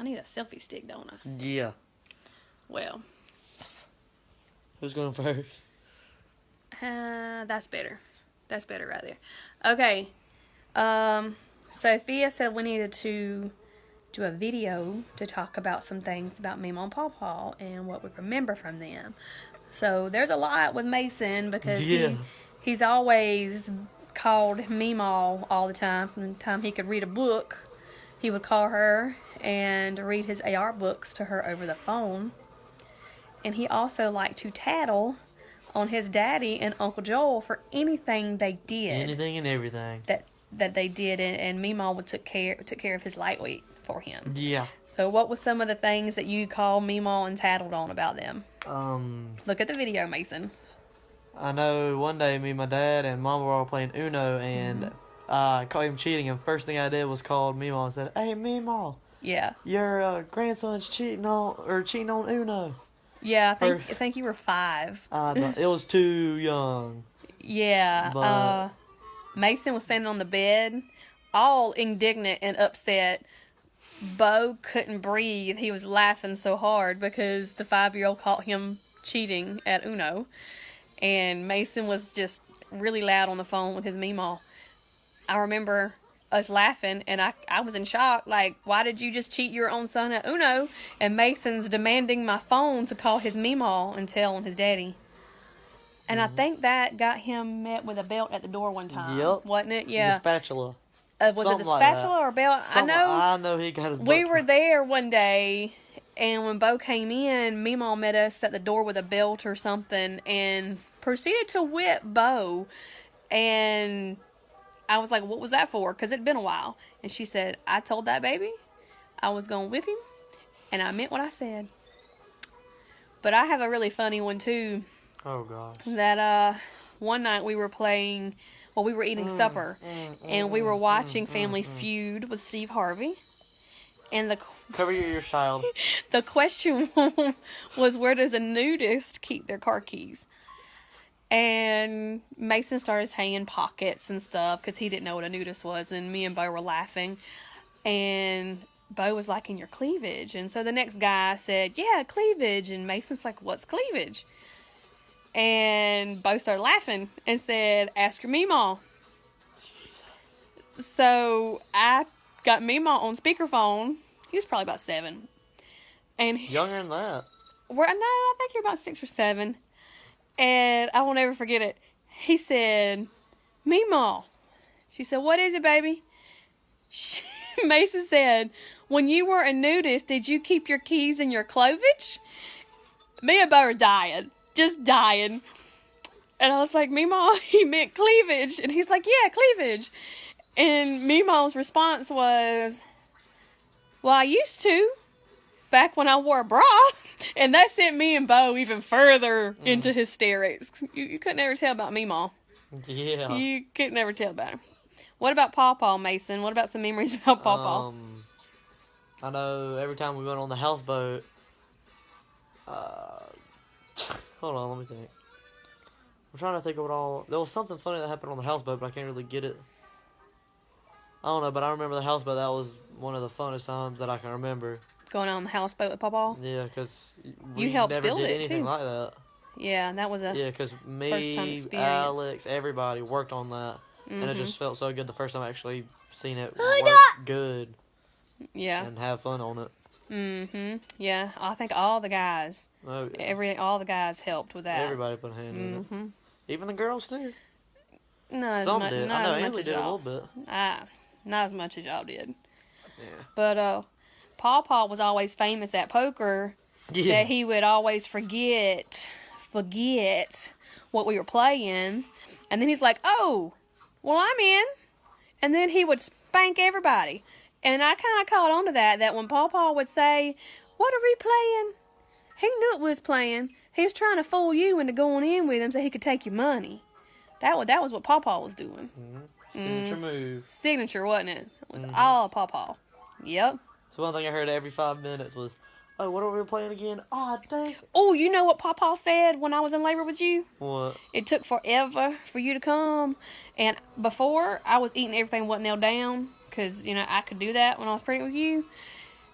I need a selfie stick, don't I? Yeah. Well. Who's going first? That's better. That's better right there. Okay. Sophia said we needed to do a video to talk about some things about Meemaw and Paw Paw and what we remember from them. So there's a lot with Mason because he's always called Meemaw all the time. From the time he could read a book, he would call her and read his AR books to her over the phone. And he also liked to tattle on his daddy and Uncle Joel for anything they did. Anything and everything. That they did, and Meemaw took care of his lightweight for him. Yeah. So what was some of the things that you called Meemaw and tattled on about them? Look at the video, Mason. I know one day me and my dad and Mama were all playing Uno, and I caught him cheating, and first thing I did was called Meemaw and said, "Hey, Meemaw, yeah, your grandson's cheating on Uno." Yeah, I think you were 5. It was too young. Yeah, but Mason was standing on the bed, all indignant and upset. Bo couldn't breathe. He was laughing so hard because the 5-year-old caught him cheating at Uno. And Mason was just really loud on the phone with his Meemaw. I remember us laughing, and I was in shock. Like, why did you just cheat your own son at Uno? And Mason's demanding my phone to call his Meemaw and tell on his daddy. And I think that got him met with a belt at the door one time. Yep. Wasn't it? Yeah. The spatula. Was it the spatula or belt? I know he got his butt. We were there one day, and when Bo came in, Meemaw met us at the door with a belt or something and proceeded to whip Bo. And I was like, what was that for? Because it'd been a while. And she said, I told that baby I was going to whip him, and I meant what I said. But I have a really funny one, too. Oh, gosh. That one night we were playing... Well, we were eating supper, and we were watching Family Feud with Steve Harvey. And cover your ears, child. The question was, where does a nudist keep their car keys? And Mason started saying pockets and stuff because he didn't know what a nudist was, and me and Bo were laughing. And Bo was like, in your cleavage. And so the next guy said, yeah, cleavage. And Mason's like, what's cleavage? And Bo started laughing and said, ask your Meemaw. So I got Meemaw on speakerphone. He was probably about 7. And younger than that. No, I think you're about 6 or 7. And I won't ever forget it. He said, Meemaw. She said, what is it, baby? Mason said, when you were a nudist, did you keep your keys in your cleavage? Me and Bo are dying. Just dying. And I was like, Meemaw, he meant cleavage. And he's like, yeah, cleavage. And Meemaw's response was, well, I used to, back when I wore a bra. And that sent me and Bo even further into hysterics. You couldn't ever tell about Meemaw. Yeah. You couldn't ever tell about him. What about Paw Paw, Mason? What about some memories about Paw Paw? I know every time we went on the houseboat, hold on, let me think. I'm trying to think of it all. There was something funny that happened on the houseboat, but I can't really get it. I don't know, but I remember the houseboat. That was one of the funnest times that I can remember. Going on the houseboat with Paw Paw? Yeah, because you helped never build did it anything too. like that. Yeah, that was a because first-time me, experience. Alex, everybody worked on that. And it just felt so good the first time I actually seen it work good. Yeah. And have fun on it. Yeah, I think all the guys. Oh, yeah. All the guys helped with that. Everybody put a hand in it. Even the girls too. No, some did. I know Emily did a little bit. Not as much as y'all did. Yeah. But Paw Paw was always famous at poker. Yeah. That he would always forget what we were playing, and then he's like, "Oh, well, I'm in," and then he would spank everybody. And I kind of caught on to that when Paw Paw would say, "What are we playing?" He knew it was playing. He was trying to fool you into going in with him so he could take your money. That was what Paw Paw was doing. Signature move. Signature, wasn't it? It was all Paw Paw. Yep. So one thing I heard every 5 minutes was, "Oh, what are we playing again? Oh, dang." Oh, you know what Paw Paw said when I was in labor with you? What? It took forever for you to come. And before, I was eating everything wasn't nailed down. Because, I could do that when I was pregnant with you.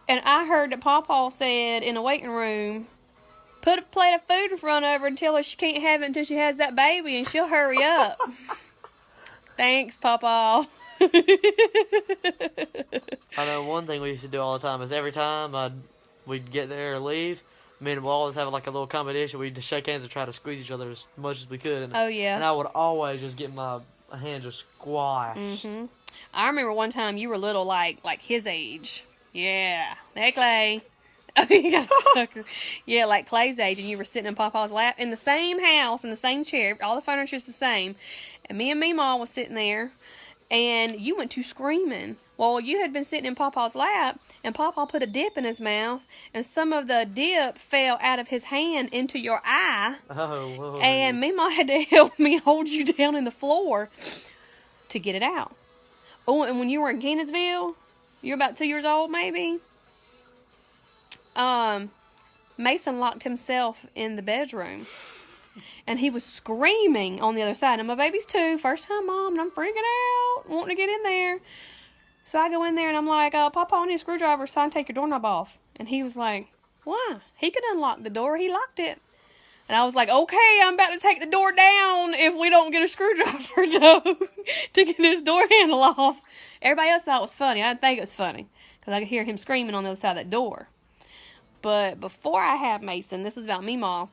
And I heard that Pawpaw said in the waiting room, put a plate of food in front of her and tell her she can't have it until she has that baby and she'll hurry up. Thanks, Pawpaw. I know one thing we used to do all the time is every time we'd get there or leave, me and we'll always have like a little competition. We'd just shake hands and try to squeeze each other as much as we could. And, Oh, yeah. And I would always just get my hand just squashed. Mm-hmm. I remember one time you were little, like his age. Yeah. Hey, Clay. Oh, you got a sucker. Yeah, like Clay's age, and you were sitting in Pawpaw's lap in the same house, in the same chair. All the furniture's the same. And me and Meemaw was sitting there, and you went to screaming. Well, you had been sitting in Pawpaw's lap, and Pawpaw put a dip in his mouth, and some of the dip fell out of his hand into your eye. Oh, Lord. And Meemaw had to help me hold you down in the floor to get it out. Oh, and when you were in Kenansville, you were about 2 years old, maybe. Mason locked himself in the bedroom. And he was screaming on the other side. And my baby's 2, first time mom, and I'm freaking out, wanting to get in there. So I go in there and I'm like, Papa, I need a screwdriver, it's time to take your doorknob off. And he was like, why? He could unlock the door, he locked it. And I was like, okay, I'm about to take the door down if we don't get a screwdriver to get this door handle off. Everybody else thought it was funny. I didn't think it was funny because I could hear him screaming on the other side of that door. But before I had Mason, this is about Meemaw.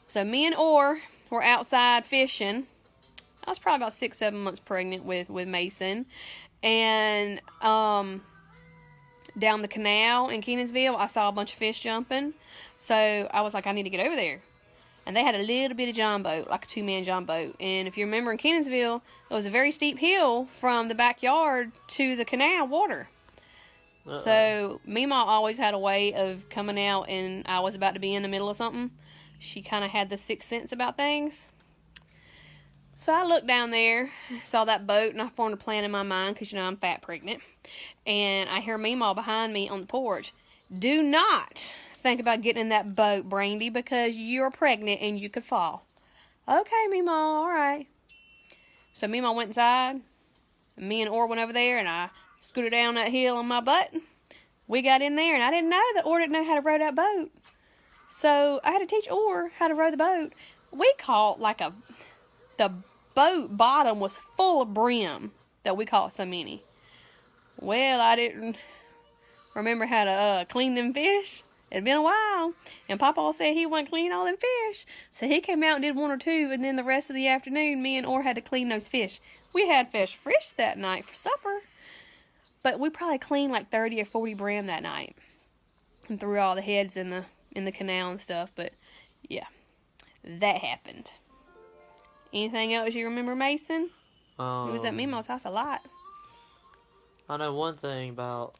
So me and Orr were outside fishing. I was probably about 6-7 months pregnant with Mason. And down the canal in Kenansville, I saw a bunch of fish jumping. So I was like, I need to get over there. And they had a little bitty john boat, like a 2-man john boat. And if you remember in Kenansville, it was a very steep hill from the backyard to the canal water. Uh-oh. So Meemaw always had a way of coming out, and I was about to be in the middle of something. She kind of had the sixth sense about things. So I looked down there, saw that boat, and I formed a plan in my mind because, I'm fat pregnant. And I hear Meemaw behind me on the porch. Do not think about getting in that boat, Brandie, because you're pregnant and you could fall. Okay, Meemaw, all right. So Meemaw went inside. And me and Orr went over there, and I scooted down that hill on my butt. We got in there, and I didn't know that Orr didn't know how to row that boat. So I had to teach Orr how to row the boat. We caught the boat bottom was full of brim that we caught so many. Well, I didn't remember how to clean them fish. It'd been a while. And Papa said he wasn't cleaning all them fish. So he came out and did 1 or 2, and then the rest of the afternoon, me and Orr had to clean those fish. We had fish that night for supper. But we probably cleaned like 30 or 40 brim that night. And threw all the heads in the canal and stuff. But, yeah. That happened. Anything else you remember, Mason? He was at Meemaw's house a lot. I know one thing about...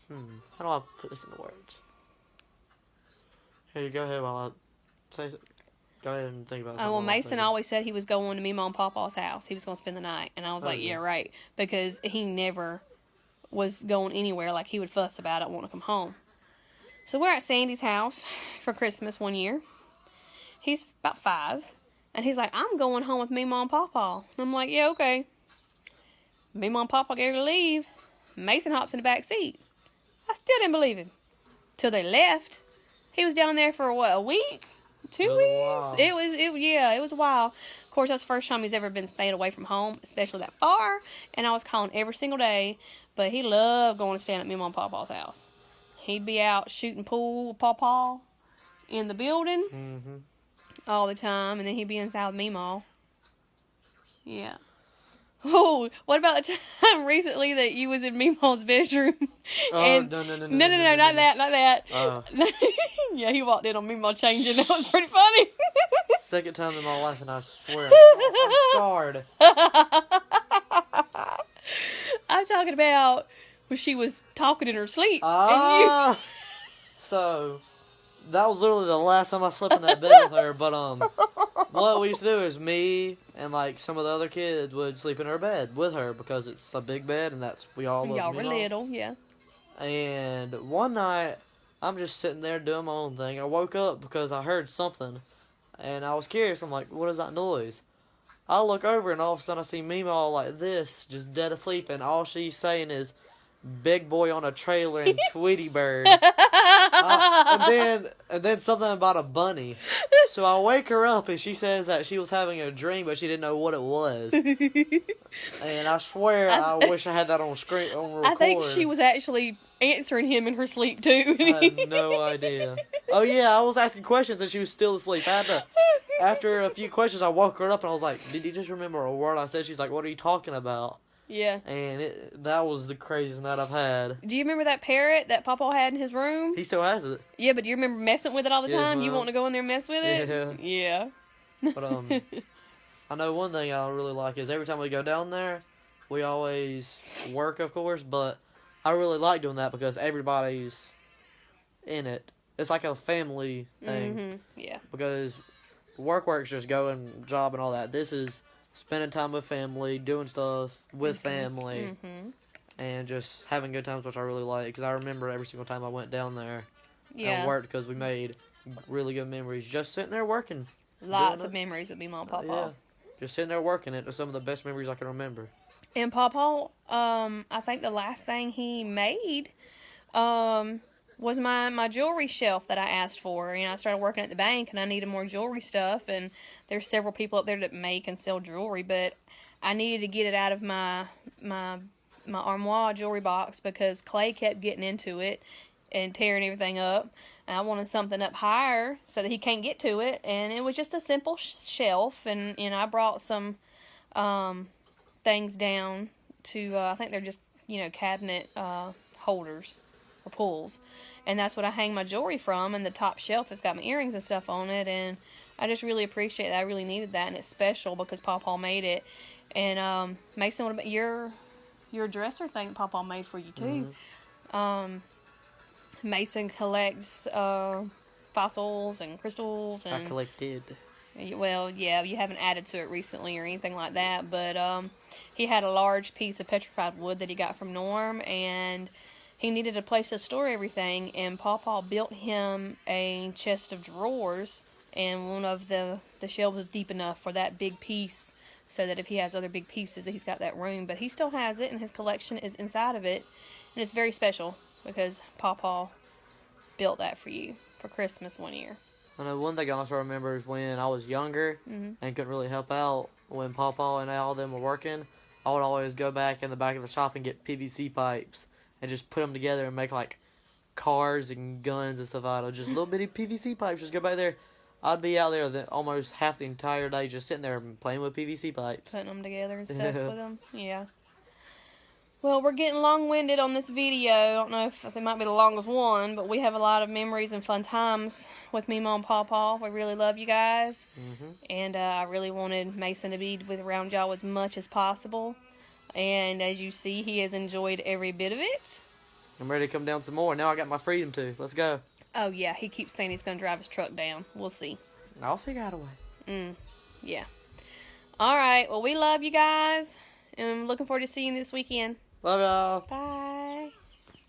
how do I put this into words? Here, you go ahead while I say it. Go ahead and think about it. Oh, well, Mason always said he was going to Meemaw and Pawpaw's house. He was going to spend the night. And I was like, yeah, right. Because he never was going anywhere. Like, he would fuss about it, want to come home. So we're at Sandy's house for Christmas one year. He's about 5. And he's like, I'm going home with Meemaw and Pawpaw. And I'm like, yeah, okay. Meemaw and Pawpaw gave her to leave. Mason hops in the back seat. I still didn't believe him. Till they left. He was down there for, what, a week? 2 weeks? It was a while. Of course, that's the first time he's ever been stayed away from home, especially that far. And I was calling every single day. But he loved going to stand at Meemaw and Pawpaw's house. He'd be out shooting pool with Pawpaw in the building. Mm-hmm. All the time, and then he'd be inside with Meemaw. Yeah. Oh, what about the time recently that you was in Meemaw's bedroom? And No, not that. Yeah, he walked in on Meemaw changing. That was pretty funny. Second time in my life, and I swear I'm scarred. I'm talking about when she was talking in her sleep. So that was literally the last time I slept in that bed with her. But what we used to do is me and like some of the other kids would sleep in her bed with her because it's a big bed and that's y'all were little, yeah. And one night I'm just sitting there doing my own thing. I woke up because I heard something, and I was curious. I'm like, what is that noise? I look over and all of a sudden I see Meemaw like this, just dead asleep, and all she's saying is, Big Boy on a Trailer and Tweety Bird. And then something about a bunny. So I wake her up and she says that she was having a dream, but she didn't know what it was. And I swear, I wish I had that on screen on record. I think she was actually answering him in her sleep too. I had no idea. Oh yeah, I was asking questions and she was still asleep. After a few questions, I woke her up and I was like, "Did you just remember a word I said?" She's like, "What are you talking about?" Yeah. And that was the craziest night I've had. Do you remember that parrot that Papa had in his room? He still has it. Yeah, but do you remember messing with it all the Yes, time? You ma'am. want to go in there and mess with it? Yeah. Yeah. But I know one thing I really like is every time we go down there, we always work, of course, but I really like doing that because everybody's in it. It's like a family thing. Mm-hmm. Yeah. Because work's just going, job and all that. This is spending time with family, doing stuff with family, and just having good times, which I really like. Because I remember every single time I went down there and worked, because we made really good memories just sitting there working. Lots of memories with me, Mom, Papa. Yeah. Just sitting there working. It was some of the best memories I can remember. And Papa, I think the last thing he made was my jewelry shelf that I asked for. You know, I started working at the bank and I needed more jewelry stuff, and there's several people up there that make and sell jewelry, but I needed to get it out of my armoire jewelry box because Clay kept getting into it and tearing everything up. And I wanted something up higher so that he can't get to it, and it was just a simple shelf, and I brought some things down to I think they're just cabinet holders or pulls, and that's what I hang my jewelry from. And the top shelf has got my earrings and stuff on it, and I just really appreciate that. I really needed that, and it's special because Papa made it. And Mason, what about your dresser thing that Papa made for you too? Mason collects fossils and crystals, and I collected. well, yeah, you haven't added to it recently or anything like that, but he had a large piece of petrified wood that he got from Norm, and he needed a place to store everything, and Papa built him a chest of drawers, and one of the shelves is deep enough for that big piece, so that if he has other big pieces, that he's got that room. But he still has it, and his collection is inside of it, and it's very special because Papa built that for you for Christmas one year. I know one thing I also remember is when I was younger and couldn't really help out, when Papa and all them were working, I would always go back in the back of the shop and get PVC pipes and just put them together and make like cars and guns and stuff out of just little bitty PVC pipes. Just go back there. I'd be out there almost half the entire day just sitting there playing with PVC pipes. Putting them together and stuff with them. Yeah. Well, we're getting long-winded on this video. I don't know if it might be the longest one, but we have a lot of memories and fun times with me, Mom, Papa. We really love you guys. And I really wanted Mason to be around y'all as much as possible. And as you see, he has enjoyed every bit of it. I'm ready to come down some more. Now I got my freedom to. Let's go. Oh, yeah. He keeps saying he's going to drive his truck down. We'll see. I'll figure out a way. Yeah. All right. Well, we love you guys. And I'm looking forward to seeing you this weekend. Love y'all. Bye.